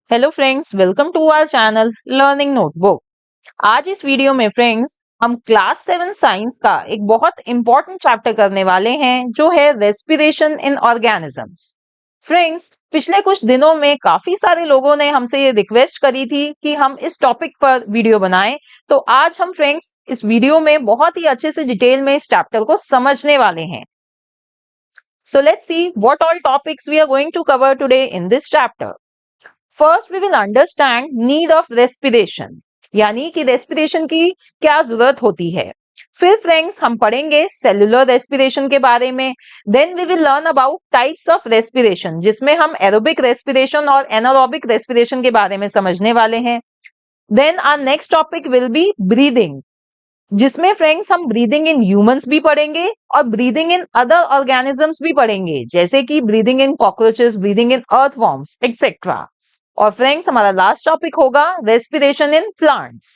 Hello friends, welcome to our channel learning notebook. आज इस video में फ्रेंड्स हम क्लास 7 साइंस का एक बहुत इंपॉर्टेंट चैप्टर करने वाले हैं जो है रेस्पिरेशन इन ऑर्गेनिजम्स। फ्रेंड्स, पिछले कुछ दिनों में काफी सारे लोगों ने हमसे ये रिक्वेस्ट करी थी कि हम इस टॉपिक पर वीडियो बनाएं, तो आज हम फ्रेंड्स इस वीडियो में बहुत ही अच्छे से डिटेल में इस चैप्टर को समझने वाले हैं। So let's see what all topics we are going to cover today in this chapter. First we will understand need of respiration, यानी कि रेस्पिरेशन की क्या जरूरत होती है। फिर फ्रेंड्स हम पढ़ेंगे सेलुलर रेस्पिरेशन के बारे में। Then we will learn about types of respiration, जिसमें हम एरोबिक रेस्पिरेशन और एनारोबिक रेस्पिरेशन के बारे में समझने वाले हैं। Then our next topic will be breathing, जिसमें फ्रेंड्स हम ब्रीदिंग इन ह्यूमंस भी पढ़ेंगे और ब्रीदिंग इन अदर ऑर्गेनिजम्स भी पढ़ेंगे, जैसे कि breathing in cockroaches, breathing in earthworms etcetera. और फ्रेंड्स हमारा लास्ट टॉपिक होगा respiration in plants.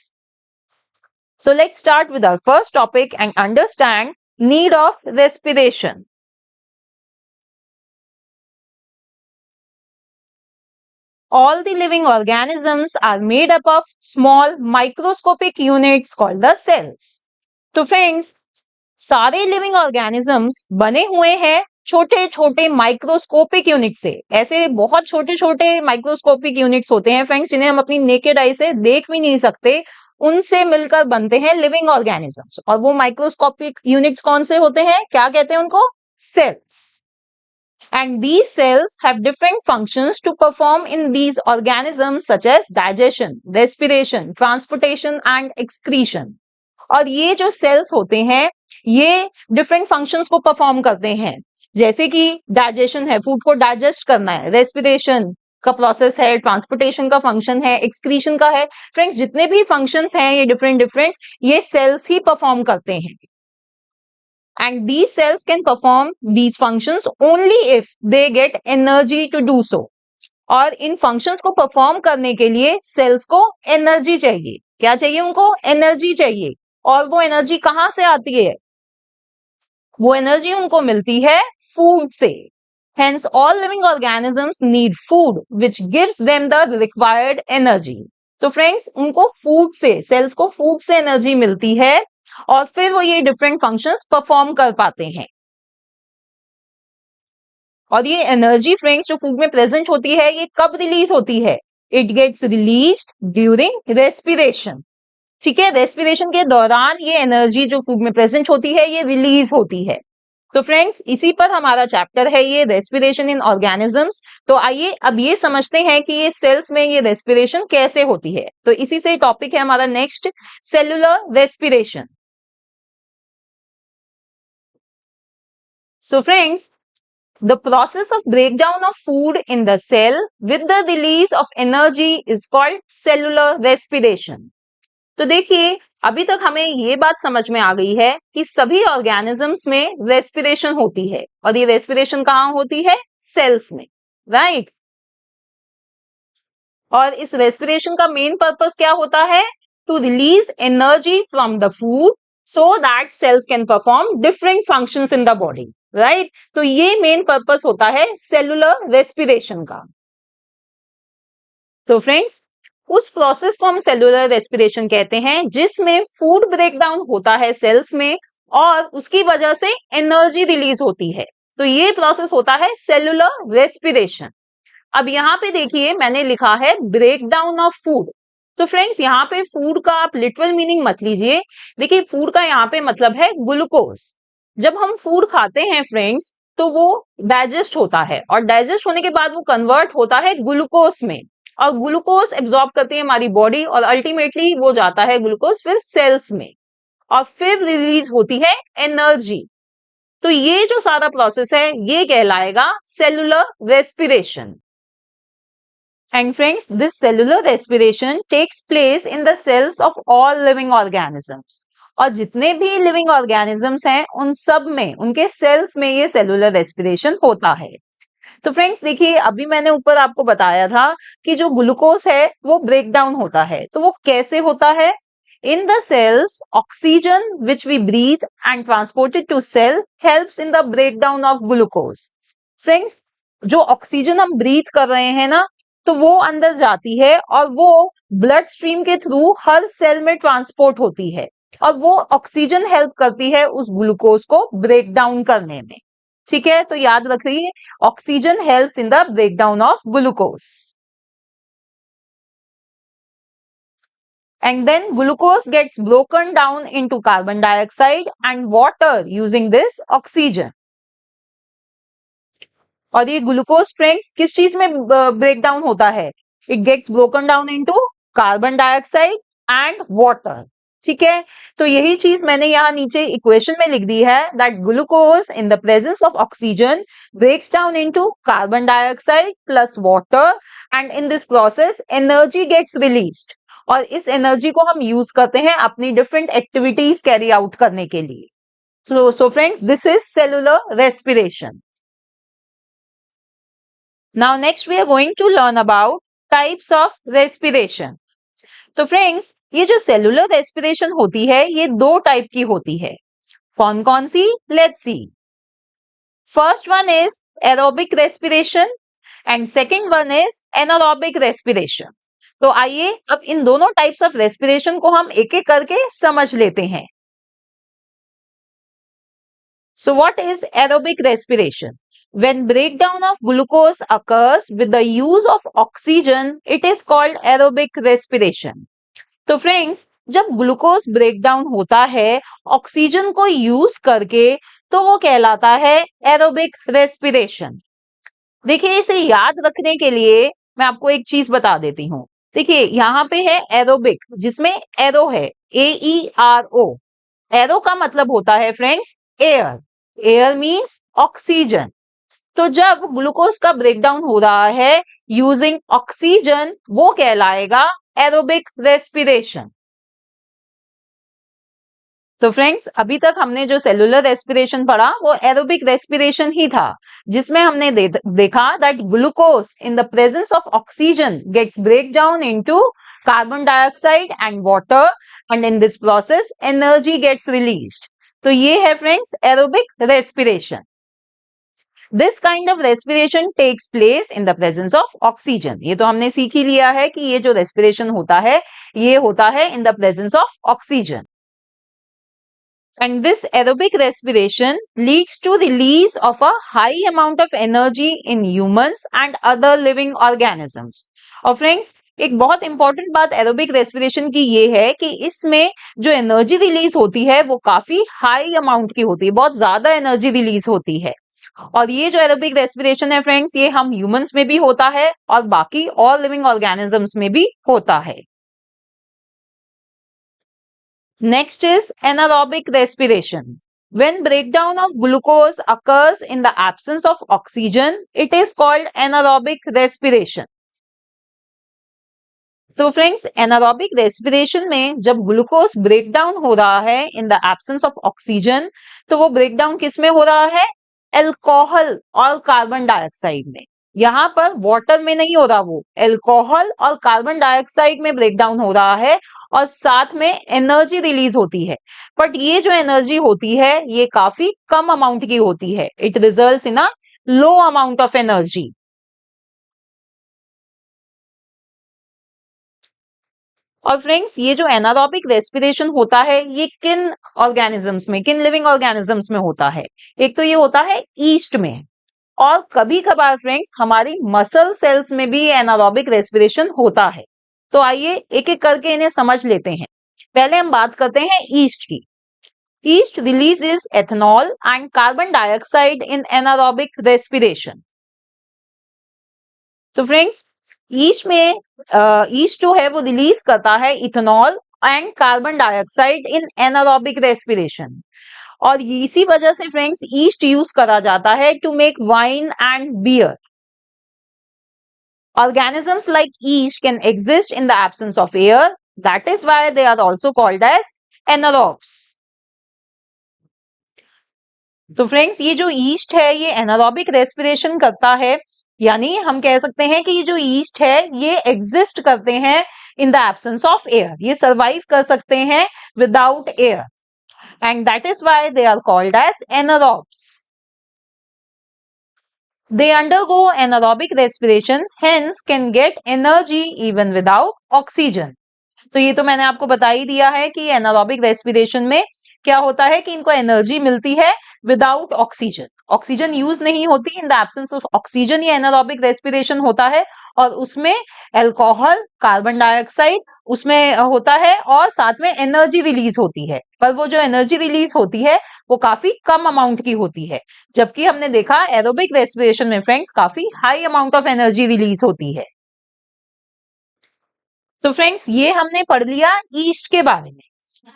So let's start with our first topic and understand need of respiration. All the living organisms are made up of small microscopic units called the cells. तो friends सारे living organisms बने हुए हैं छोटे छोटे microscopic unit से। ऐसे बहुत छोटे छोटे माइक्रोस्कोपिक यूनिट्स होते हैं फ्रेंड्स, जिन्हें हम अपनी नेकेड आई से देख भी नहीं सकते, उनसे मिलकर बनते हैं लिविंग ऑर्गेनिजम्स। और वो माइक्रोस्कोपिक यूनिट्स कौन से होते हैं, क्या कहते हैं उनको? Sales. And these cells have different functions to perform in these organisms such as digestion, respiration, transportation and excretion. और ये जो सेल्स होते हैं ये डिफरेंट फंक्शंस को परफॉर्म करते हैं, जैसे कि डाइजेशन है, फूड को डाइजेस्ट करना है, रेस्पिरेशन का प्रोसेस है, ट्रांसपोर्टेशन का फंक्शन है, एक्सक्रीशन का है। फ्रेंड्स जितने भी फंक्शंस हैं ये डिफरेंट डिफरेंट ये सेल्स ही परफॉर्म करते हैं। And these cells can perform these functions only if they get energy to do so. और इन फंक्शंस को परफॉर्म करने के लिए सेल्स को एनर्जी चाहिए। क्या चाहिए उनको? एनर्जी चाहिए। और वो एनर्जी कहां से आती है? वो एनर्जी उनको मिलती है फूड से। Hence all living organisms need food which gives them the required energy. तो फ्रेंड्स उनको फूड से, सेल्स को फूड से एनर्जी मिलती है और फिर वो ये डिफरेंट फंक्शंस परफॉर्म कर पाते हैं। और ये एनर्जी फ्रेंड्स जो फूड में प्रेजेंट होती है ये कब रिलीज होती है? It gets release during respiration. ठीक है, रेस्पिरेशन के दौरान ये एनर्जी जो फूड में प्रेजेंट होती है ये रिलीज होती है। तो फ्रेंड्स इसी पर हमारा चैप्टर है ये रेस्पिरेशन इन ऑर्गेनिजम्स। तो आइए अब ये समझते हैं कि ये सेल्स में ये रेस्पिरेशन कैसे होती है। तो इसी से टॉपिक है हमारा next, cellular respiration. So friends, the process of breakdown of food in the cell with the release of energy is called cellular respiration. तो देखिए अभी तक हमें ये बात समझ में आ गई है कि सभी ऑर्गेनिजम्स में रेस्पिरेशन होती है और ये रेस्पिरेशन कहाँ होती है? सेल्स में, राइट। और इस रेस्पिरेशन का मेन पर्पस क्या होता है? To release energy from the food so that cells can perform different functions in the body, right? तो ये मेन पर्पस होता है सेलुलर रेस्पिरेशन का। तो फ्रेंड्स उस प्रोसेस को हम सेलुलर रेस्पिरेशन कहते हैं जिसमें फूड ब्रेकडाउन होता है सेल्स में और उसकी वजह से एनर्जी रिलीज होती है। तो ये प्रोसेस होता है सेलुलर रेस्पिरेशन। अब यहाँ पे देखिए मैंने लिखा है ब्रेकडाउन ऑफ फूड। तो फ्रेंड्स यहाँ पे फूड का आप लिटरल मीनिंग मत लीजिए। देखिए फूड का यहाँ पे मतलब है ग्लूकोज। जब हम फूड खाते हैं फ्रेंड्स तो वो डाइजेस्ट होता है और डाइजेस्ट होने के बाद वो कन्वर्ट होता है ग्लूकोज में और ग्लूकोज एब्जॉर्ब करती है हमारी बॉडी और अल्टीमेटली वो जाता है ग्लूकोज फिर सेल्स में और फिर रिलीज होती है एनर्जी। तो ये जो सारा प्रोसेस है ये कहलाएगा cellular respiration. And friends, this cellular respiration takes place in the cells of all living organisms. और जितने भी लिविंग ऑर्गेनिजम्स हैं उन सब में, उनके सेल्स में ये सेलुलर रेस्पिरेशन होता है। तो फ्रेंड्स देखिए अभी मैंने ऊपर आपको बताया था कि जो ग्लूकोज है वो ब्रेक डाउन होता है। तो वो कैसे होता है? In the cells, oxygen which we breathe and transported to cell helps in the breakdown of glucose. Friends, जो ऑक्सीजन हम ब्रीथ कर रहे हैं ना तो वो अंदर जाती है और वो ब्लड स्ट्रीम के थ्रू हर सेल में ट्रांसपोर्ट होती है और वो ऑक्सीजन हेल्प करती है उस ग्लूकोज को ब्रेक डाउन करने में। ठीक है, तो याद रखिए oxygen helps in the breakdown of glucose. And then glucose gets broken down into carbon dioxide and water using this oxygen. और ये ग्लूकोज फ्रेंड्स किस चीज में ब्रेक डाउन होता है? It gets broken down into carbon dioxide and water. ठीक है, तो यही चीज मैंने यहाँ नीचे इक्वेशन में लिख दी है that glucose in the presence of oxygen breaks down into carbon dioxide plus water and in this process energy gets released और इस एनर्जी को हम यूज करते हैं अपनी डिफरेंट एक्टिविटीज कैरी आउट करने के लिए। So friends this is cellular respiration. Now next we are going to learn about types of respiration. तो फ्रेंड्स ये जो सेलुलर रेस्पिरेशन होती है ये दो टाइप की होती है। कौन कौन सी? Let's see. First one is aerobic respiration and second one is anaerobic respiration. तो आइए अब इन दोनों टाइप्स ऑफ रेस्पिरेशन को हम एक एक करके समझ लेते हैं। So what is aerobic respiration? When breakdown of glucose occurs with the use of oxygen, it is called aerobic respiration. तो फ्रेंड्स जब ग्लूकोज ब्रेकडाउन होता है ऑक्सीजन को यूज करके तो वो कहलाता है एरोबिक रेस्पिरेशन। देखिए इसे याद रखने के लिए मैं आपको एक चीज बता देती हूँ। देखिए यहाँ पे है एरोबिक जिसमें एरो है AERO। एरो का मतलब होता है friends air. Air means oxygen. तो जब ग्लूकोज का ब्रेकडाउन हो रहा है यूजिंग ऑक्सीजन वो कहलाएगा एरोबिक रेस्पिरेशन। तो फ्रेंड्स अभी तक हमने जो सेलुलर रेस्पिरेशन पढ़ा वो एरोबिक रेस्पिरेशन ही था जिसमें हमने देखा that glucose in the presence of oxygen gets break down into carbon dioxide and water and in this process energy gets released. तो ये है friends aerobic respiration. This kind of respiration takes place in the presence of oxygen. ये तो हमने सीख ही लिया है कि ये जो रेस्पिरेशन होता है ये होता है इन the presence of oxygen. And this aerobic respiration leads to release of a high amount of energy in humans and other living organisms. और फ्रेंड्स एक बहुत इंपॉर्टेंट बात एरोबिक रेस्पिरेशन की ये है कि इसमें जो एनर्जी रिलीज होती है वो काफी हाई अमाउंट की होती है, बहुत ज्यादा एनर्जी रिलीज होती है। और ये जो एरोबिक रेस्पिरेशन है फ्रेंड्स ये हम ह्यूमंस में भी होता है और बाकी और लिविंग ऑर्गेनिजम्स में भी होता है। Next is anaerobic respiration. When breakdown of glucose occurs in the absence of oxygen, it is called anaerobic respiration. तो फ्रेंड्स एनारोबिक रेस्पिरेशन में जब ग्लूकोज ब्रेकडाउन हो रहा है इन द एब्सेंस ऑफ ऑक्सीजन तो वो ब्रेकडाउन किस में हो रहा है? अल्कोहल और कार्बन डाइऑक्साइड में। यहाँ पर वाटर में नहीं हो रहा, वो अल्कोहल और कार्बन डाइऑक्साइड में ब्रेकडाउन हो रहा है और साथ में एनर्जी रिलीज होती है। बट ये जो एनर्जी होती है ये काफी कम अमाउंट की होती है। It results in a low amount of energy. और फ्रेंड्स ये जो एनारोबिक रेस्पिरेशन होता है ये किन ऑर्गेनिजम्स में, किन लिविंग ऑर्गेनिजम्स में होता है? एक तो ये होता है ईस्ट में और कभी कभार फ्रेंड्स हमारी मसल सेल्स में भी एनारोबिक रेस्पिरेशन होता है। तो आइए एक एक करके इन्हें समझ लेते हैं। पहले हम बात करते हैं ईस्ट की। East releases ethanol and carbon dioxide in anaerobic respiration. तो फ्रेंड्स ईस्ट में ईस्ट जो है वो रिलीज करता है ethanol and carbon dioxide in anaerobic respiration और इसी वजह से फ्रेंड्स ईस्ट यूज करा जाता है to make wine and beer. Organisms like yeast can exist in the absence of air. That is why they are also called as anaerobes. तो friends ये जो ईस्ट है ये एनारोबिक रेस्पिरेशन करता है, यानी हम कह सकते हैं कि ये जो ईस्ट है ये एग्जिस्ट करते हैं in the absence of air. ये सर्वाइव कर सकते हैं without air and that is why they are called as anaerobes. They undergo anaerobic respiration, hence can get energy even without oxygen. तो ये तो मैंने आपको बता ही दिया है कि एनारोबिक रेस्पिरेशन में क्या होता है कि इनको एनर्जी मिलती है विदाउट ऑक्सीजन। ऑक्सीजन यूज नहीं होती, इन द एब्सेंस ऑफ ऑक्सीजन ये एनारोबिक रेस्पिरेशन होता है और उसमें अल्कोहल, कार्बन डाइऑक्साइड उसमें होता है और साथ में एनर्जी रिलीज होती है। पर वो जो एनर्जी रिलीज होती है वो काफी कम अमाउंट की होती है, जबकि हमने देखा एरोबिक रेस्पिरेशन में फ्रेंड्स काफी high amount of energy release होती है। तो फ्रेंड्स ये हमने पढ़ लिया ईस्ट के बारे में।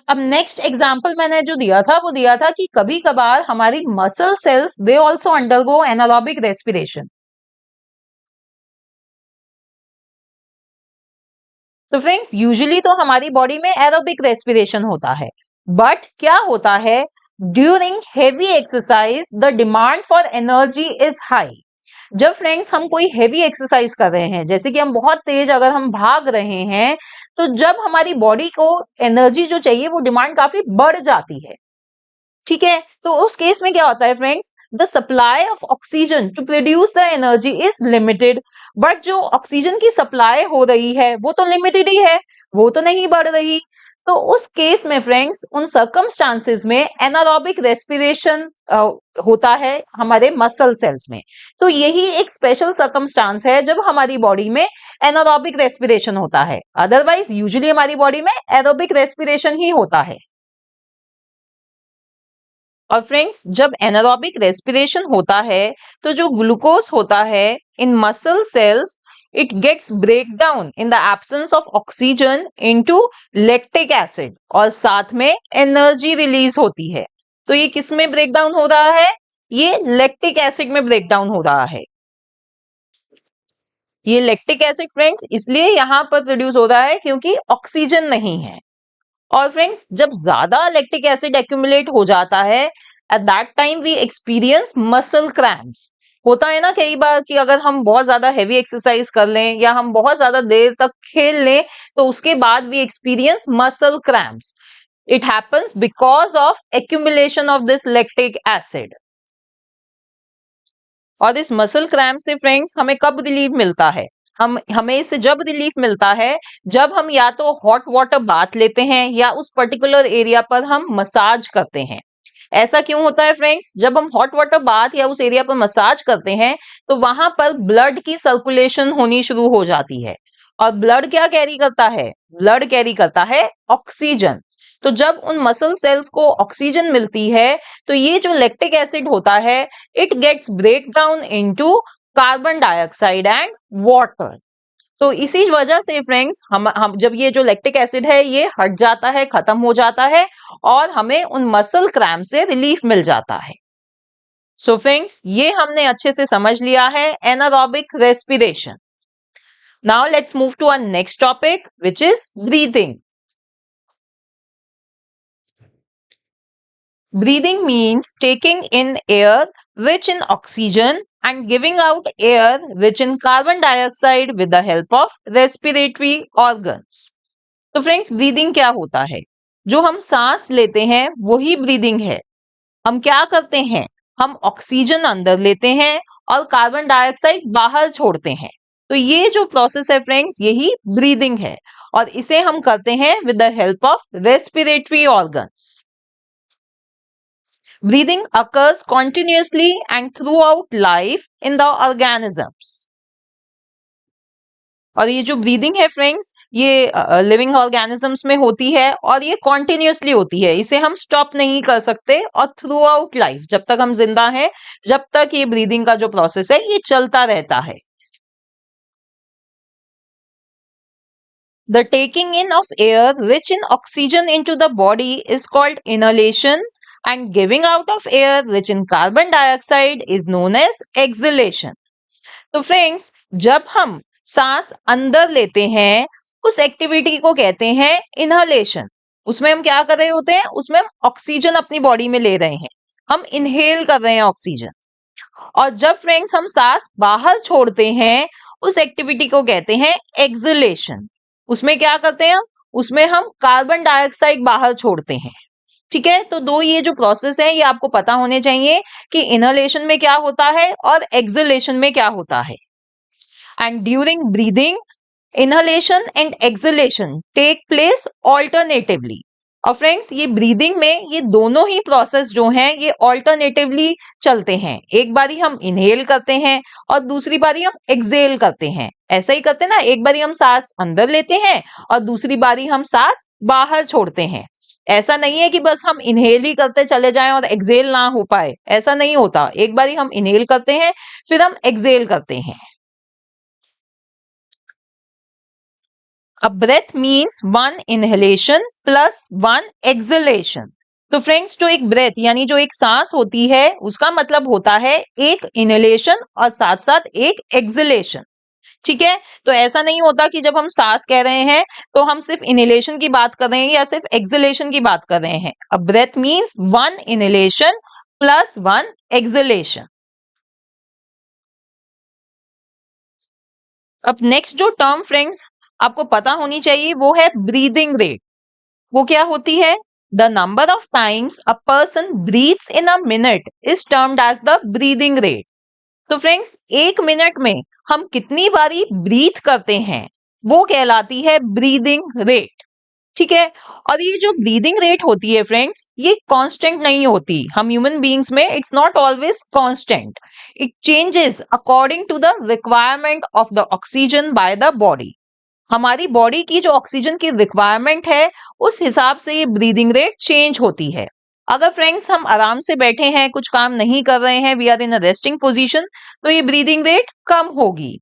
अब नेक्स्ट एग्जांपल मैंने जो दिया था वो दिया था कि कभी कभार हमारी muscle cells they also undergo anaerobic respiration. तो फ्रेंड्स यूजुअली तो हमारी बॉडी में एरोबिक रेस्पिरेशन होता है, बट क्या होता है during heavy exercise the demand for energy is high. जब फ्रेंड्स हम कोई हेवी एक्सरसाइज कर रहे हैं, जैसे कि हम बहुत तेज अगर हम भाग रहे हैं, तो जब हमारी बॉडी को एनर्जी जो चाहिए वो डिमांड काफी बढ़ जाती है। ठीक है, तो उस केस में क्या होता है friends, the supply of oxygen to produce the energy is limited. But जो ऑक्सीजन की सप्लाई हो रही है वो तो लिमिटेड ही है, वो तो नहीं बढ़ रही। तो उस केस में फ्रेंड्स उन सर्कमस्टांसेस में एनारोबिक रेस्पिरेशन होता है हमारे मसल सेल्स में। तो यही एक स्पेशल सर्कमस्टांस है जब हमारी बॉडी में एनारोबिक रेस्पिरेशन होता है। अदरवाइज यूजुअली हमारी बॉडी में एरोबिक रेस्पिरेशन ही होता है। और फ्रेंड्स जब एनारोबिक रेस्पिरेशन होता है तो जो ग्लूकोज होता है in muscle cells it gets break down in the absence of oxygen into lactic acid और साथ में एनर्जी रिलीज होती है। तो ये किस में ब्रेक डाउन हो रहा है, ये लैक्टिक एसिड में ब्रेक डाउन हो रहा है। ये लैक्टिक एसिड फ्रेंड्स इसलिए यहां पर प्रोड्यूस हो रहा है क्योंकि ऑक्सीजन नहीं है। और फ्रेंड्स जब ज्यादा लैक्टिक एसिड एक्यूमुलेट हो जाता है at that time we experience muscle cramps. होता है ना कई बार कि अगर हम बहुत ज्यादा हेवी एक्सरसाइज कर लें या हम बहुत ज्यादा देर तक खेल लें तो उसके बाद we experience muscle cramps. It happens because of accumulation of this lactic acid. और इस मसल क्रैम्प से फ्रेंड्स हमें कब रिलीफ मिलता है, हमें इससे जब रिलीफ मिलता है जब हम या तो हॉट वाटर बाथ लेते हैं या उस पर्टिकुलर एरिया पर हम मसाज करते हैं। ऐसा क्यों होता है फ्रेंड्स, जब हम हॉट वाटर बाथ या उस एरिया पर मसाज करते हैं तो वहां पर ब्लड की सर्कुलेशन होनी शुरू हो जाती है। और ब्लड क्या कैरी करता है, ब्लड कैरी करता है ऑक्सीजन। तो जब उन मसल सेल्स को ऑक्सीजन मिलती है तो ये जो लैक्टिक एसिड होता है it gets break down into carbon dioxide and water. तो इसी वजह से फ्रेंड्स हम जब ये जो लैक्टिक एसिड है ये हट जाता है, खत्म हो जाता है और हमें उन मसल क्रैम्प से रिलीफ मिल जाता है। सो फ्रेंड्स ये हमने अच्छे से समझ लिया है anaerobic respiration. Now let's move to our next topic which is breathing. Breathing means taking in air rich in oxygen and giving out air rich in carbon dioxide with the help of respiratory organs. तो friends breathing क्या होता है, जो हम सांस लेते हैं वही ब्रीदिंग है। हम क्या करते हैं, हम ऑक्सीजन अंदर लेते हैं और कार्बन डाइऑक्साइड बाहर छोड़ते हैं। तो ये जो प्रोसेस है फ्रेंड्स यही ब्रीदिंग है और इसे हम करते हैं with the help of respiratory organs. Breathing occurs continuously and throughout life in the organisms. और ये जो ब्रीदिंग है फ्रेंड्स ये लिविंग ऑर्गेनिजम्स में होती है और ये कॉन्टिन्यूसली होती है, इसे हम स्टॉप नहीं कर सकते। और थ्रू आउट लाइफ जब तक हम जिंदा हैं जब तक ये ब्रीदिंग का जो प्रोसेस है ये चलता रहता है। The taking in of air rich in oxygen into the body is called inhalation and giving out of air rich in carbon dioxide is known as exhalation. तो फ्रेंड्स जब हम सांस अंदर लेते हैं उस एक्टिविटी को कहते हैं इनहलेशन। उसमें हम क्या कर रहे होते हैं, उसमें हम ऑक्सीजन अपनी बॉडी में ले रहे हैं, हम इनहेल कर रहे हैं ऑक्सीजन। और जब फ्रेंड्स हम सांस बाहर छोड़ते हैं उस एक्टिविटी को कहते हैं एक्सलेशन। उसमें क्या करते हैं हम, उसमें हम कार्बन डाइऑक्साइड बाहर छोड़ते हैं। ठीक है, तो दो ये जो प्रोसेस है ये आपको पता होने चाहिए कि इनहलेशन में क्या होता है और एक्सलेशन में क्या होता है। And during breathing, inhalation and exhalation take place alternatively। और फ्रेंड्स ये ब्रीदिंग में ये दोनों ही प्रोसेस जो हैं ये ऑल्टरनेटिवली चलते हैं। एक बारी हम इनहेल करते हैं और दूसरी बारी हम एक्सहेल करते हैं। ऐसा ही करते हैं ना, एक बारी हम सांस अंदर लेते हैं और दूसरी बारी हम सांस बाहर छोड़ते हैं। ऐसा नहीं है कि बस हम इनहेल ही करते चले जाएं और एक्सहेल ना हो पाए, ऐसा नहीं होता। एक बारी हम इनहेल करते हैं फिर हम एक्सहेल करते हैं। A breath means one inhalation plus one exhalation। तो फ्रेंड्स जो एक ब्रेथ यानी जो एक सांस होती है उसका मतलब होता है एक इनहेलेशन और साथ साथ एक एक्सहेलेशन। ठीक है, तो ऐसा नहीं होता कि जब हम सांस कह रहे हैं तो हम सिर्फ इनहेलेशन की बात कर रहे हैं या सिर्फ एक्सहेलेशन की बात कर रहे हैं। A breath means one inhalation plus one exhalation. अब नेक्स्ट जो टर्म फ्रेंड्स आपको पता होनी चाहिए वो है ब्रीदिंग रेट। वो क्या होती है? The number of times a person breathes in a minute is termed as the breathing rate. तो फ्रेंड्स एक मिनट में हम कितनी बारी ब्रीथ करते हैं वो कहलाती है ब्रीदिंग रेट। ठीक है, और ये जो ब्रीदिंग रेट होती है फ्रेंड्स ये कांस्टेंट नहीं होती। हम ह्यूमन बीइंग्स में it's not always constant, it changes according to the requirement of the oxygen by the body. हमारी बॉडी की जो ऑक्सीजन की रिक्वायरमेंट है उस हिसाब से ये ब्रीदिंग रेट चेंज होती है। अगर फ्रेंड्स हम आराम से बैठे हैं, कुछ काम नहीं कर रहे हैं, we are in a resting position, तो ये ब्रीदिंग रेट कम होगी।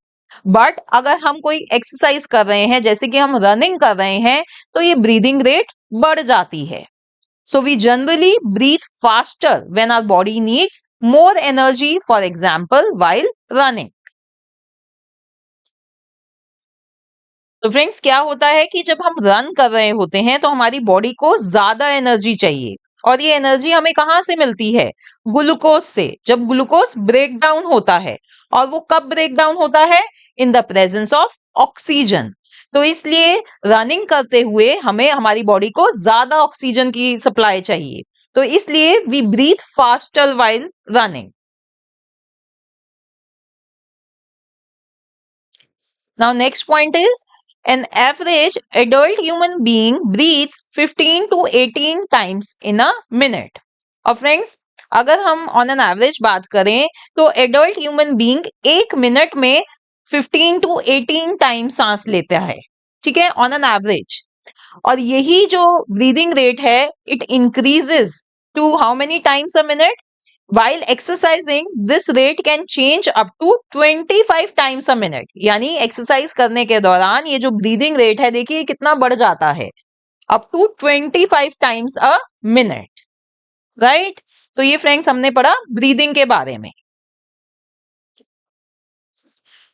बट अगर हम कोई एक्सरसाइज कर रहे हैं जैसे कि हम रनिंग कर रहे हैं तो ये ब्रीदिंग रेट बढ़ जाती है। So we generally breathe faster when our body needs more energy, for example while running. तो फ्रेंड्स क्या होता है कि जब हम रन कर रहे होते हैं तो हमारी बॉडी को ज्यादा एनर्जी चाहिए और ये एनर्जी हमें कहाँ से मिलती है? ग्लूकोज से। जब ग्लूकोज ब्रेक डाउन होता है, और वो कब ब्रेक डाउन होता है? इन द प्रेजेंस ऑफ ऑक्सीजन। तो इसलिए रनिंग करते हुए हमें हमारी बॉडी को ज्यादा ऑक्सीजन की सप्लाई चाहिए, तो इसलिए we breathe faster while running. Now, next point is an average adult human being breathes 15 to 18 times in a minute। और फ्रेंड्स अगर हम ऑन एन एवरेज बात करें तो एडल्ट ह्यूमन बीइंग एक मिनट में 15 टू 18 टाइम सांस लेता है। ठीक है, ऑन एन एवरेज। और यही जो ब्रीदिंग रेट है it increases to how many times a minute? While exercising, this rate can change up to 25 times a minute। यानी एक्सरसाइज करने के दौरान ये जो ब्रीदिंग रेट है देखिए कितना बढ़ जाता है, up to 25 times a minute. Right, तो ये फ्रेंड्स हमने पढ़ा ब्रीदिंग के बारे में।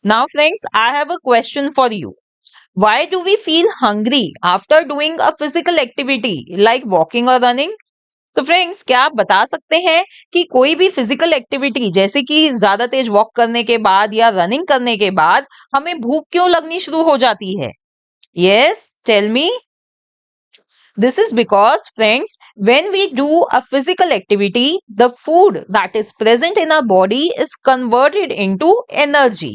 Now friends I have a question for you. Why do we feel hungry after doing a physical activity like walking or running? तो फ्रेंड्स क्या आप बता सकते हैं कि कोई भी फिजिकल एक्टिविटी जैसे कि ज्यादा तेज वॉक करने के बाद या रनिंग करने के बाद हमें भूख क्यों लगनी शुरू हो जाती है? Yes, tell me. This is because, friends, when we do a physical activity, the food that is present in our body is converted into energy।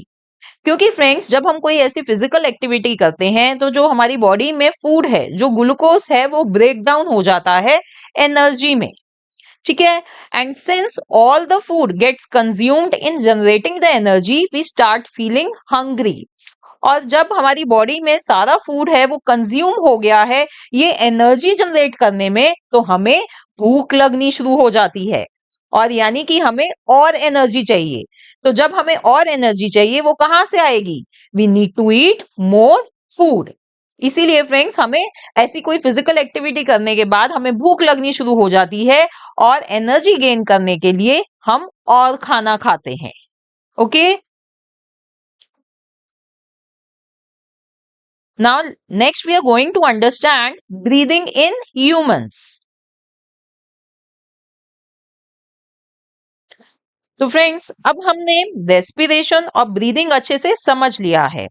क्योंकि फ्रेंड्स जब हम कोई ऐसी फिजिकल एक्टिविटी करते हैं तो जो हमारी बॉडी में फूड है, जो ग्लूकोज है, वो ब्रेक डाउन हो जाता है एनर्जी में। ठीक है, and since all the food gets consumed in generating the energy we start feeling hungry. और जब हमारी बॉडी में सारा फूड है वो कंज्यूम हो गया है ये एनर्जी जनरेट करने में, तो हमें भूख लगनी शुरू हो जाती है और यानी कि हमें और एनर्जी चाहिए। तो जब हमें और एनर्जी चाहिए वो कहां से आएगी? We need to eat more food. इसीलिए फ्रेंड्स हमें ऐसी कोई फिजिकल एक्टिविटी करने के बाद हमें भूख लगनी शुरू हो जाती है और एनर्जी गेन करने के लिए हम और खाना खाते हैं। Okay, now next we are going to understand breathing in humans। तो फ्रेंड्स अब हमने रेस्पिरेशन और ब्रीदिंग अच्छे से समझ लिया है।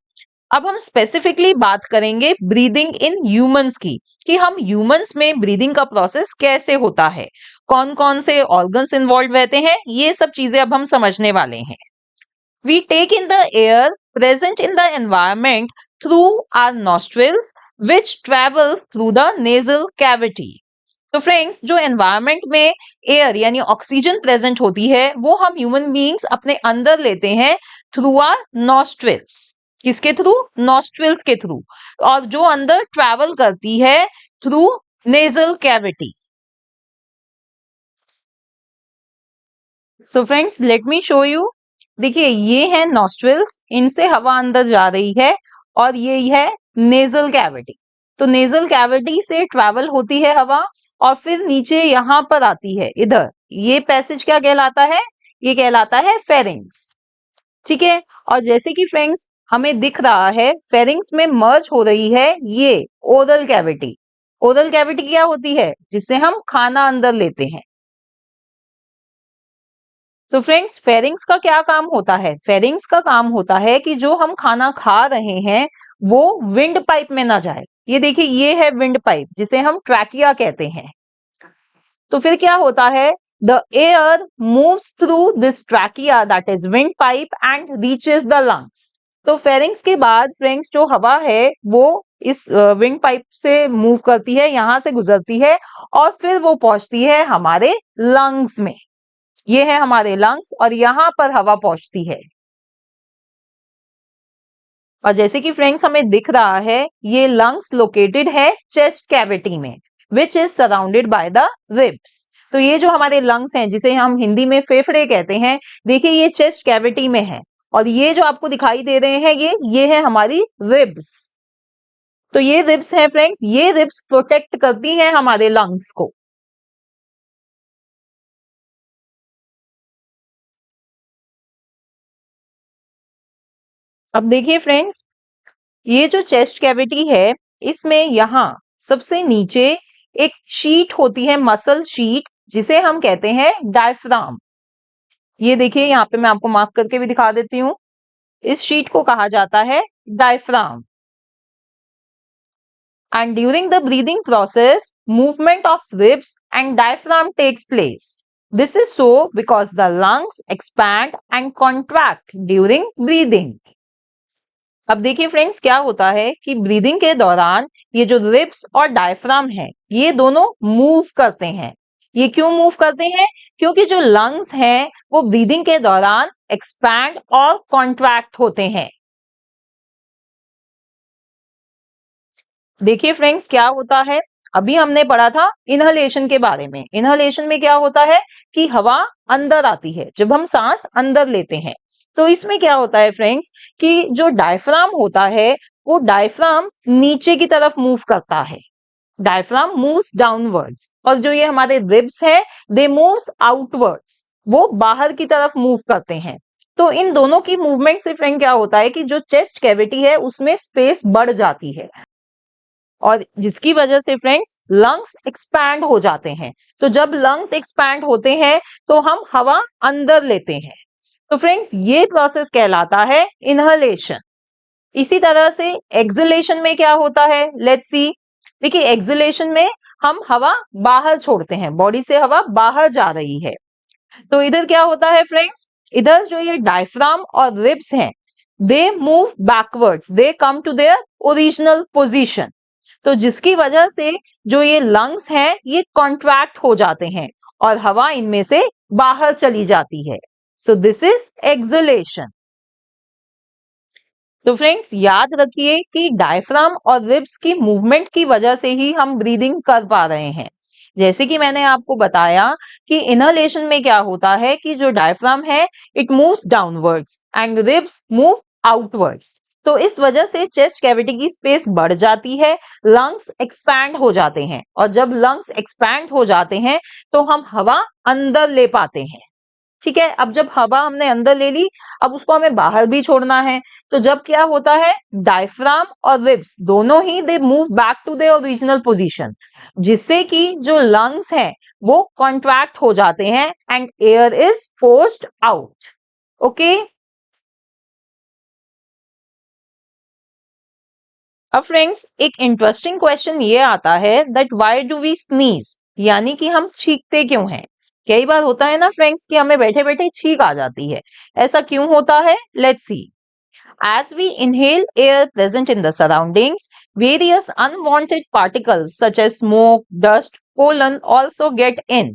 अब हम स्पेसिफिकली बात करेंगे ब्रीदिंग इन ह्यूमंस की, कि हम ह्यूमंस में ब्रीदिंग का प्रोसेस कैसे होता है, कौन कौन से ऑर्गन्स इन्वॉल्व रहते हैं, ये सब चीजें अब हम समझने वाले हैं। We take in the air present in the environment through our nostrils, which travels through the nasal cavity. तो फ्रेंड्स, जो एनवायरनमेंट में एयर यानी ऑक्सीजन प्रेजेंट होती है वो हम ह्यूमन बीइंग्स अपने अंदर लेते हैं थ्रू आर नॉस्ट्रिल्स। किसके थ्रू? नॉस्ट्रिल्स के थ्रू। और जो अंदर ट्रैवल करती है through nasal cavity. So friends, let me show you. देखिए, ये है नॉस्ट्रिल्स, इनसे हवा अंदर जा रही है, और ये है नेजल कैविटी। तो नेजल कैविटी से ट्रैवल होती है हवा, और फिर नीचे यहां पर आती है इधर। ये पैसेज क्या कहलाता है? ये कहलाता है फेरिंग्स। ठीक है। और जैसे कि फ्रेंड्स हमें दिख रहा है, फेरिंग्स में मर्ज हो रही है ये ओरल कैविटी। ओरल कैविटी क्या होती है? जिससे हम खाना अंदर लेते हैं। तो फ्रेंड्स, फेरिंग्स का क्या काम होता है? फेरिंग्स का काम होता है कि जो हम खाना खा रहे हैं वो विंड पाइप में ना जाए। ये देखिए, ये है विंड पाइप जिसे हम ट्रैकिया कहते हैं। तो फिर क्या होता है? The air moves through this trachea, that is wind pipe, and reaches the lungs. तो फेरिंग्स के बाद फ्रेंड्स जो हवा है वो इस विंड पाइप से मूव करती है, यहां से गुजरती है, और फिर वो पहुंचती है हमारे लंग्स में। ये है हमारे लंग्स, और यहां पर हवा पहुंचती है। और जैसे कि फ्रेंड्स हमें दिख रहा है, ये लंग्स लोकेटेड है चेस्ट कैविटी में, which is surrounded by the ribs. तो ये जो हमारे लंग्स हैं, जिसे हम हिंदी में फेफड़े कहते हैं, देखिए ये चेस्ट कैविटी में है। और ये जो आपको दिखाई दे रहे हैं, ये है हमारी रिब्स। तो ये रिब्स है फ्रेंड्स, ये रिब्स प्रोटेक्ट करती हैं हमारे लंग्स को। अब देखिए फ्रेंड्स, ये जो चेस्ट कैविटी है, इसमें यहां सबसे नीचे एक शीट होती है, मसल शीट, जिसे हम कहते हैं डायफ्राम। ये देखिए, यहाँ पे मैं आपको मार्क करके भी दिखा देती हूँ। इस शीट को कहा जाता है diaphragm. And during the breathing process movement of ribs and diaphragm takes place. This is so because the lungs expand and contract during breathing. अब देखिए फ्रेंड्स, क्या होता है कि ब्रीदिंग के दौरान ये जो रिब्स और डायफ्राम है, ये दोनों मूव करते हैं। ये क्यों मूव करते हैं? क्योंकि जो लंग्स हैं वो ब्रीदिंग के दौरान एक्सपैंड और कॉन्ट्रैक्ट होते हैं। देखिए फ्रेंड्स, क्या होता है, अभी हमने पढ़ा था इनहलेशन के बारे में। इनहलेशन में क्या होता है कि हवा अंदर आती है, जब हम सांस अंदर लेते हैं। तो इसमें क्या होता है फ्रेंड्स कि जो डायफ्राम होता है वो डायफ्राम नीचे की तरफ मूव करता है। डायफ्राम मूव्स डाउनवर्ड्स, और जो ये हमारे रिब्स है दे मूव्स आउटवर्ड्स, वो बाहर की तरफ मूव करते हैं। तो इन दोनों की मूवमेंट से फ्रेंड क्या होता है कि जो चेस्ट कैविटी है उसमें स्पेस बढ़ जाती है, और जिसकी वजह से फ्रेंड्स लंग्स एक्सपैंड हो जाते हैं। तो जब लंग्स एक्सपैंड होते हैं तो हम हवा अंदर लेते हैं। तो फ्रेंड्स ये प्रोसेस कहलाता है इनहलेशन। इसी तरह से एक्सलेशन में क्या होता है, लेट्स सी। देखिए, एक्सलेशन में हम हवा बाहर छोड़ते हैं, बॉडी से हवा बाहर जा रही है। तो इधर क्या होता है फ्रेंड्स, इधर जो ये डायफ्राम और रिब्स हैं they move backwards, they come to their original position. तो जिसकी वजह से जो ये लंग्स हैं ये कॉन्ट्रैक्ट हो जाते हैं और हवा इनमें से बाहर चली जाती है। So this is acceleration. तो फ्रेंड्स याद रखिए कि डायफ्राम और रिब्स की मूवमेंट की वजह से ही हम ब्रीदिंग कर पा रहे हैं। जैसे कि मैंने आपको बताया कि इनहलेशन में क्या होता है कि जो डायफ्राम है it moves downwards and ribs move outwards. तो इस वजह से चेस्ट कैविटी की स्पेस बढ़ जाती है, लंग्स एक्सपैंड हो जाते हैं, और जब लंग्स एक्सपैंड हो जाते हैं तो हम हवा अंदर ले पाते हैं। ठीक है। अब जब हवा हमने अंदर ले ली, अब उसको हमें बाहर भी छोड़ना है। तो जब क्या होता है, डायफ्राम और रिब्स दोनों ही they move back to their original position, जिससे कि जो लंग्स हैं वो कॉन्ट्रैक्ट हो जाते हैं and air is forced out. Okay. अब फ्रेंड्स एक इंटरेस्टिंग क्वेश्चन ये आता है that why do we sneeze, यानी कि हम छींकते क्यों हैं। कई बार होता है ना फ्रेंड्स कि हमें बैठे बैठे छींक आ जाती है, ऐसा क्यों होता है, let's see. As we inhale air present in the surroundings, various unwanted particles such as smoke, dust, pollen also get in.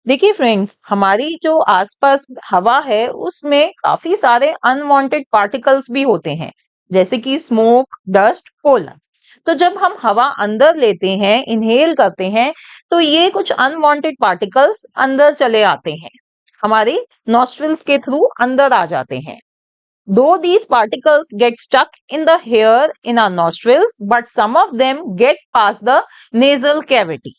देखिए फ्रेंड्स, हमारी जो आसपास हवा है उसमें काफी सारे अनवांटेड पार्टिकल्स भी होते हैं, जैसे कि स्मोक, डस्ट, पोलन। तो जब हम हवा अंदर लेते हैं, इनहेल करते हैं, तो ये कुछ अनवांटेड पार्टिकल्स अंदर चले आते हैं, हमारे नॉस्ट्रिल्स के थ्रू अंदर आ जाते हैं। Though these particles get stuck in the air in our nostrils, but some of them get past the nasal cavity.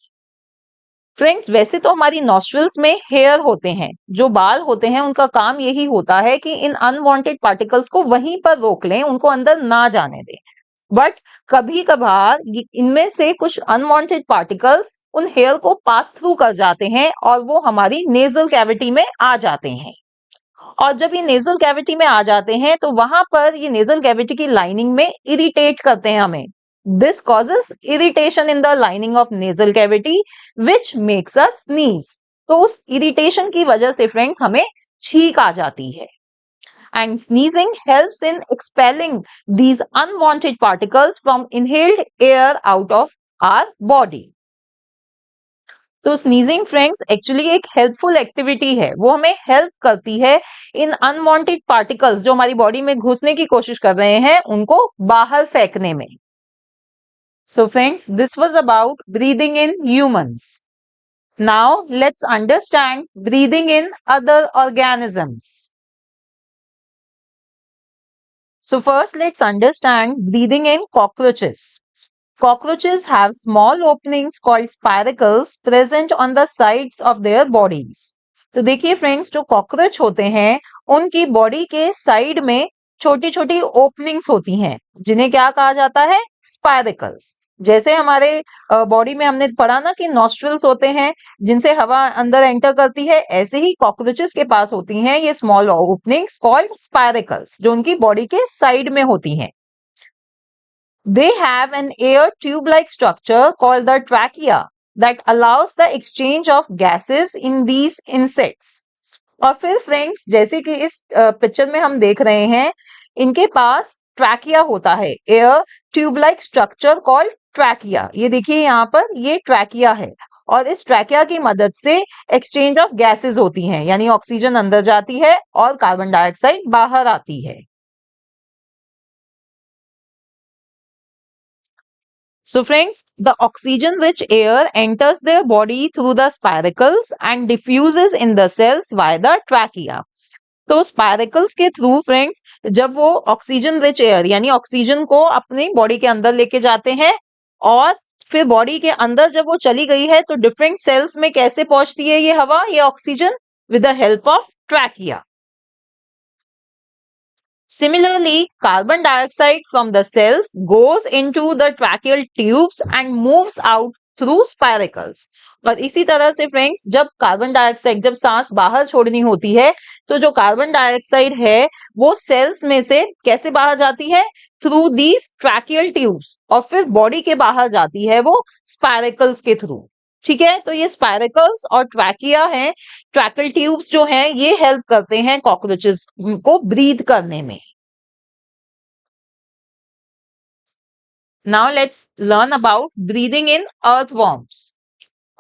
Friends, वैसे तो हमारी नॉस्ट्रिल्स में हेयर होते हैं, जो बाल होते हैं उनका काम यही होता है कि इन अनवांटेड पार्टिकल्स को वहीं पर रोक लें, उनको अंदर ना जाने दें। बट कभी कभार इनमें से कुछ अनवांटेड पार्टिकल्स उन हेयर को पास थ्रू कर जाते हैं और वो हमारी नेजल कैविटी में आ जाते हैं। और जब ये नेजल कैविटी में आ जाते हैं तो वहां पर ये नेजल कैविटी की लाइनिंग में इरिटेट करते हैं हमें। This causes irritation in the lining of nasal cavity which makes us sneeze. तो उस इरिटेशन की वजह से फ्रेंड्स हमें छींक आ जाती है। And sneezing helps in expelling these unwanted particles from inhaled air out of our body. तो स्नीजिंग फ्रेंड्स एक्चुअली एक हेल्पफुल एक्टिविटी है, वो हमें हेल्प करती है इन अनवांटेड पार्टिकल्स जो हमारी बॉडी में घुसने की कोशिश कर रहे हैं उनको बाहर फेंकने में। So friends, this was about breathing in humans. Now let's understand breathing in other organisms. So first let's understand breathing in cockroaches. Cockroaches have small openings called spiracles present on the sides of their bodies. तो देखिए friends, जो cockroach होते हैं उनकी body के side में छोटी छोटी ओपनिंग्स होती हैं, जिन्हें क्या कहा जाता है, स्पाइरकल्स। जैसे हमारे बॉडी में हमने पढ़ा ना कि नॉस्ट्रिल्स होते हैं जिनसे हवा अंदर एंटर करती है, ऐसे ही कॉकरोचेस के पास होती हैं ये स्मॉल ओपनिंग्स कॉल्ड स्पाइरकल्स, जो उनकी बॉडी के साइड में होती हैं। They have an air tube-like structure called the trachea that allows the exchange of gases in these insects. और फिर फ्रेंड्स, जैसे कि इस पिक्चर में हम देख रहे हैं, इनके पास ट्रैकिया होता है, air tube like structure called trachea. ये देखिए यहाँ पर, ये ट्रैकिया है और इस ट्रैकिया की मदद से एक्सचेंज ऑफ गैसेस होती हैं, यानी ऑक्सीजन अंदर जाती है और कार्बन डाइऑक्साइड बाहर आती है। So friends, the oxygen-rich air enters their body through the spiracles and diffuses in the cells via the trachea. तो स्पाइरकल्स के थ्रू फ्रेंड्स, जब वो ऑक्सीजन रिच एयर यानी ऑक्सीजन को अपनी बॉडी के अंदर लेके जाते हैं और फिर बॉडी के अंदर जब वो चली गई है तो डिफरेंट सेल्स में कैसे पहुंचती है ये हवा, ये oxygen, with the help of trachea. Similarly, carbon dioxide from the cells goes into the tracheal tubes and moves out through spiracles. और इसी तरह से फ्रेंड्स, जब कार्बन डाइऑक्साइड, जब सांस बाहर छोड़नी होती है तो जो कार्बन डाइऑक्साइड है वो सेल्स में से कैसे बाहर जाती है, थ्रू दीज ट्रैकियल ट्यूब्स, और फिर बॉडी के बाहर जाती है वो स्पाइरकल्स के थ्रू। ठीक है, तो ये स्पाइरकल्स और ट्रैकिया हैं, ट्रैकियल ट्यूब्स जो हैं ये हेल्प करते हैं कॉकरोचेस को ब्रीथ करने में। Now let's learn about breathing in earthworms.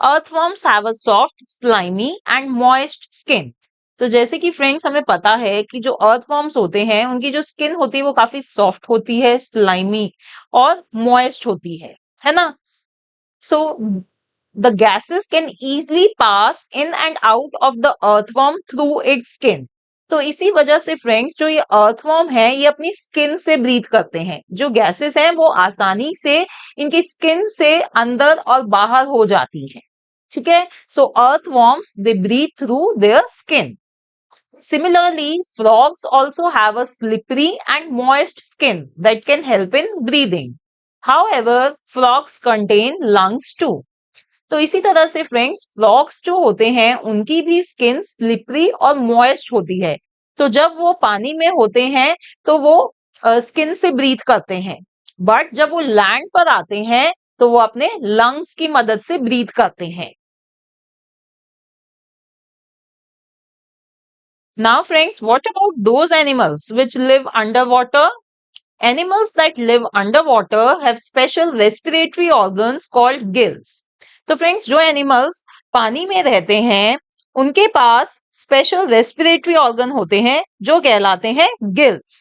Earthworms have a soft, slimy and moist skin. तो जैसे कि फ्रेंड्स हमें पता है कि जो अर्थवॉर्म्स होते हैं उनकी जो स्किन होती है वो काफी सॉफ्ट होती है, स्लाइमी और मॉइस्ट होती है ना। So the gases can easily pass in and out of the earthworm through its skin. तो इसी वजह से फ्रेंड्स, जो ये अर्थवॉर्म है ये अपनी स्किन से ब्रीथ करते हैं, जो गैसेस हैं वो आसानी से इनकी स्किन से अंदर और बाहर हो जाती हैं। ठीक है, so earthworms they breathe through their skin. Similarly, frogs also have a slippery and moist skin that can help in breathing. However, frogs contain lungs too. तो इसी तरह से फ्रेंड्स, फ्रॉग्स जो होते हैं उनकी भी स्किन स्लिपरी और मॉइस्ट होती है, तो जब वो पानी में होते हैं तो वो स्किन से ब्रीथ करते हैं। बट जब वो लैंड पर आते हैं तो वो अपने लंग्स की मदद से ब्रीथ करते हैं। Now friends, what about those animals which live under water? Animals that live underwater have special respiratory organs called gills. तो फ्रेंड्स, जो एनिमल्स पानी में रहते हैं उनके पास स्पेशल रेस्पिरेटरी ऑर्गन होते हैं जो कहलाते हैं gills.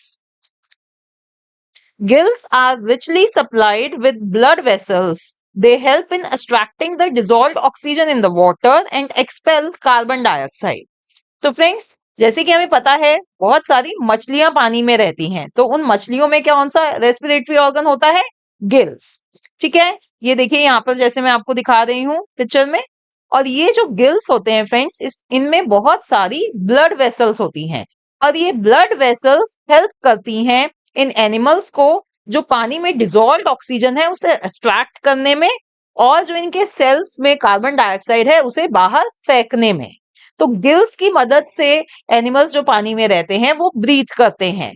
Gills are richly supplied with blood vessels. They help in extracting the dissolved oxygen in the water and expel carbon dioxide. तो फ्रेंड्स, जैसे कि हमें पता है बहुत सारी मछलियां पानी में रहती हैं, तो उन मछलियों में कौन सा रेस्पिरेटरी ऑर्गन होता है? गिल्स। ठीक है, ये देखिए यहाँ पर जैसे मैं आपको दिखा रही हूँ पिक्चर में। और ये जो गिल्स होते हैं फ्रेंड्स, इनमें बहुत सारी ब्लड वेसल्स होती हैं और ये ब्लड वेसल्स हेल्प करती हैं इन एनिमल्स को जो पानी में डिसॉल्व्ड ऑक्सीजन है उसे एक्सट्रैक्ट करने में और जो इनके सेल्स में कार्बन डाइऑक्साइड है उसे बाहर फेंकने में। तो गिल्स की मदद से एनिमल्स जो पानी में रहते हैं वो ब्रीथ करते हैं।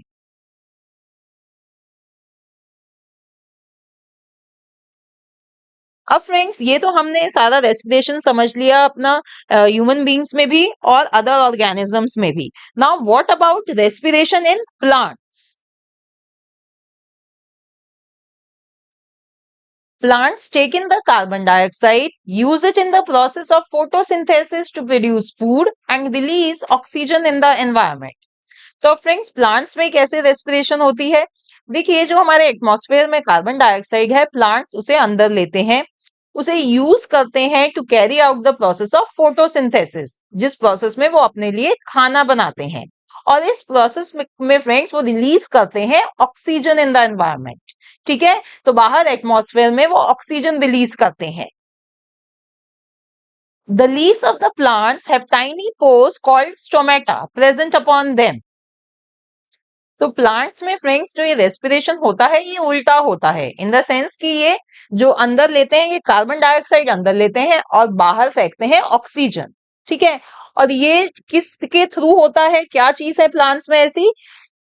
अब फ्रेंड्स, ये तो हमने सारा रेस्पिरेशन समझ लिया अपना ह्यूमन बींग्स में भी और अदर ऑर्गेनिजम्स में भी। Now what about respiration in plants? Plants take in the carbon dioxide, use it in the process of photosynthesis to produce food and release oxygen in the environment. तो friends, plants में कैसे respiration होती है? देखिए, जो हमारे atmosphere में carbon dioxide है, प्लांट्स उसे अंदर लेते हैं, उसे यूज करते हैं to carry out the process of photosynthesis, जिस प्रोसेस में वो अपने लिए खाना बनाते हैं। और इस प्रोसेस में फ्रेंड्स वो रिलीज करते हैं ऑक्सीजन इन द एनवायरमेंट। ठीक है, तो बाहर एटमॉस्फेयर में वो ऑक्सीजन रिलीज करते हैं। The leaves of the plants have tiny pores called stomata present upon them. तो प्लांट्स में फ्रेंड्स जो ये रेस्पिरेशन होता है ये उल्टा होता है, इन द सेंस कि ये जो अंदर लेते हैं ये कार्बन डाइऑक्साइड अंदर लेते हैं और बाहर फेंकते हैं ऑक्सीजन। ठीक है, और ये किसके थ्रू होता है? क्या चीज है प्लांट्स में ऐसी?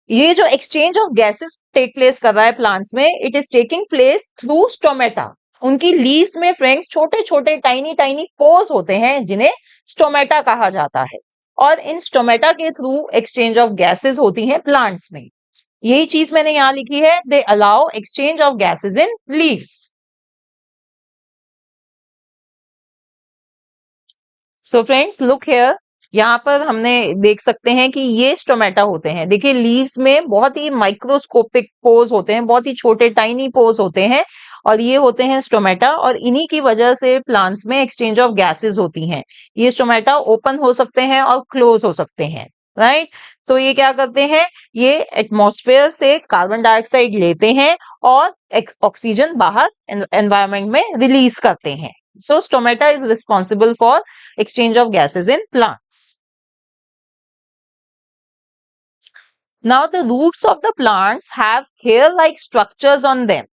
ये जो exchange of gases take place कर रहा है प्लांट्स में, it is taking place through stomata. उनकी लीव्स में फ्रेंड्स छोटे छोटे टाइनी टाइनी पोर्स होते हैं जिन्हें स्टोमेटा कहा जाता है और इन स्टोमेटा के थ्रू एक्सचेंज ऑफ गैसेस होती हैं प्लांट्स में। यही चीज मैंने यहां लिखी है, they allow exchange of gases in leaves. So friends, look here, यहाँ पर हमने देख सकते हैं कि ये स्टोमेटा होते हैं। देखिए, लीव्स में बहुत ही माइक्रोस्कोपिक पोर्स होते हैं, बहुत ही छोटे टाइनी पोर्स होते हैं और ये होते हैं स्टोमेटा और इन्हीं की वजह से प्लांट्स में एक्सचेंज ऑफ गैसेस होती हैं। ये स्टोमेटा ओपन हो सकते हैं और क्लोज हो सकते हैं, राइट? तो ये क्या करते हैं? ये एटमॉस्फेयर से कार्बन डाइऑक्साइड लेते हैं और ऑक्सीजन बाहर एनवायरमेंट में रिलीज करते हैं। So stomata is responsible for exchange of gases in plants. Now the roots of the plants have hair-like structures on them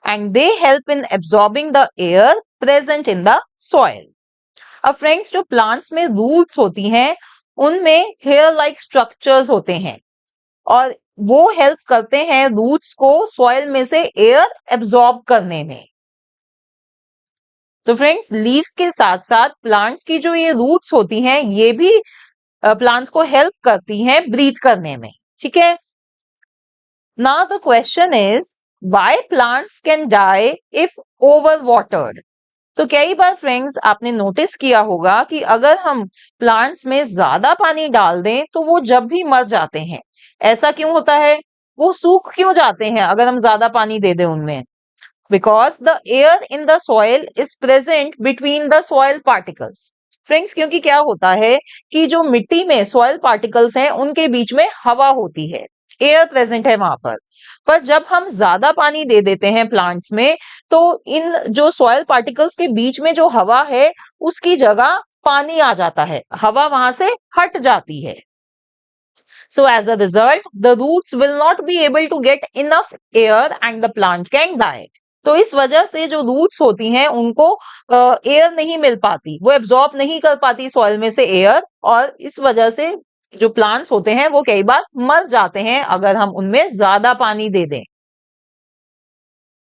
and they help in absorbing the air present in the soil. अब friends, जो plants में roots होती हैं उनमें hair like structures होते हैं और वो हेल्प करते हैं रूट्स को सॉइल में से एयर एब्जॉर्ब करने में। तो फ्रेंड्स, लीव्स के साथ साथ प्लांट्स की जो ये रूट्स होती हैं ये भी प्लांट्स को हेल्प करती हैं ब्रीथ करने में। ठीक है, now the question is why plants can die if over watered. तो कई बार फ्रेंड्स आपने नोटिस किया होगा कि अगर हम प्लांट्स में ज्यादा पानी डाल दें तो वो जब भी मर जाते हैं। ऐसा क्यों होता है? वो सूख क्यों जाते हैं अगर हम ज्यादा पानी दे दें उनमें? Because the air in the soil is present between the soil particles. Friends, क्योंकि क्या होता है कि जो मिट्टी में सॉइल पार्टिकल्स हैं उनके बीच में हवा होती है, एयर प्रेजेंट है वहां पर जब हम ज्यादा पानी दे देते हैं प्लांट्स में तो इन जो सॉइल पार्टिकल्स के बीच में जो हवा है उसकी जगह पानी आ जाता है, हवा वहां से हट जाती है। So as a result, the roots will not be able to get enough air and the plant can die. तो इस वजह से जो रूट्स होती हैं उनको एयर नहीं मिल पाती, वो एब्जॉर्ब नहीं कर पाती सॉइल में से एयर और इस वजह से जो प्लांट्स होते हैं वो कई बार मर जाते हैं अगर हम उनमें ज्यादा पानी दे दें।